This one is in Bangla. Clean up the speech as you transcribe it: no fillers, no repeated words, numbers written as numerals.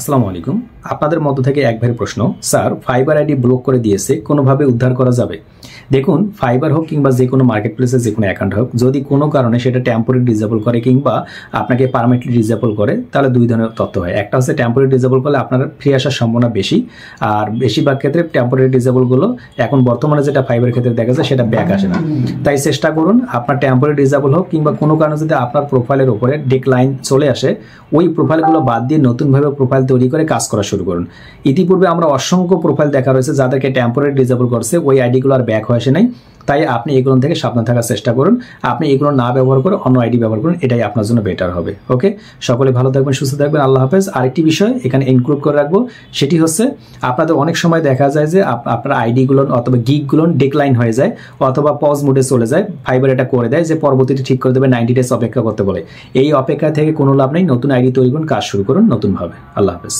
আসসালামু আলাইকুম। আপনাদের মধ্য থেকে এক ভাইয়ের প্রশ্ন, স্যার ফাইবার আইডি ব্লক করে দিয়েছে, কোনোভাবে উদ্ধার করা যাবে? দেখুন, ফাইবার হোক কিংবা যে কোনো মার্কেট প্লেসে যে কোনো অ্যাকাউন্ট হোক, যদি কোনো কারণে সেটা টেম্পোরারি ডিসেবল করে কিংবা আপনাকে পার্মানেন্টলি ডিসেবল করে, তাহলে দুই ধরনের তথ্য হয়। একটা হচ্ছে টেম্পোরারি ডিসেবল করলে আপনার ফিরে আসার সম্ভাবনা বেশি, আর বেশিরভাগ ক্ষেত্রে টেম্পোরারি ডিসেবলগুলো এখন বর্তমানে যেটা ফাইবারের ক্ষেত্রে দেখা যায় সেটা ব্যাক আসে না। তাই চেষ্টা করুন আপনার টেম্পোরারি ডিসেবল হোক কিংবা কোনো কারণে যদি আপনার প্রোফাইলের উপরে ডেকলাইন চলে আসে, ওই প্রোফাইলগুলো বাদ দিয়ে নতুনভাবে প্রোফাইল তৈরি করে কাজ করা শুরু করুন। ইতিপূর্বে আমরা অসংখ্য প্রোফাইল দেখা রয়েছে যাদেরকে টেম্পোরারি ডিসেবল করছে, ওই আইডিগুলো আর ব্যাক হয়ে আসে নাই। তাই আপনি এগুলো থেকে সাবধান থাকার চেষ্টা করুন। আপনি এগুলো না ব্যবহার করে অন্য আইডি ব্যবহার করুন, এটাই আপনার জন্য বেটার হবে। ওকে, সকলে ভালো থাকবেন, সুস্থ থাকবেন, আল্লাহ হাফেজ। আরেকটি বিষয় এখানে ইনক্লুড করে রাখবো, সেটি হচ্ছে আপনাদের অনেক সময় দেখা যায় যে আপনার আইডিগুলো অথবা গিগগুলো ডেকলাইন হয়ে যায় অথবা পজ মোডে চলে যায়। ফাইবার এটা করে দেয় যে পরবর্তীতে ঠিক করে দেবে, 90 ডেজ অপেক্ষা করতে বলে। এই অপেক্ষা থেকে কোনো লাভ নেই, নতুন আইডি তৈরি করুন, কাজ শুরু করুন নতুনভাবে। আল্লাহ হাফেজ।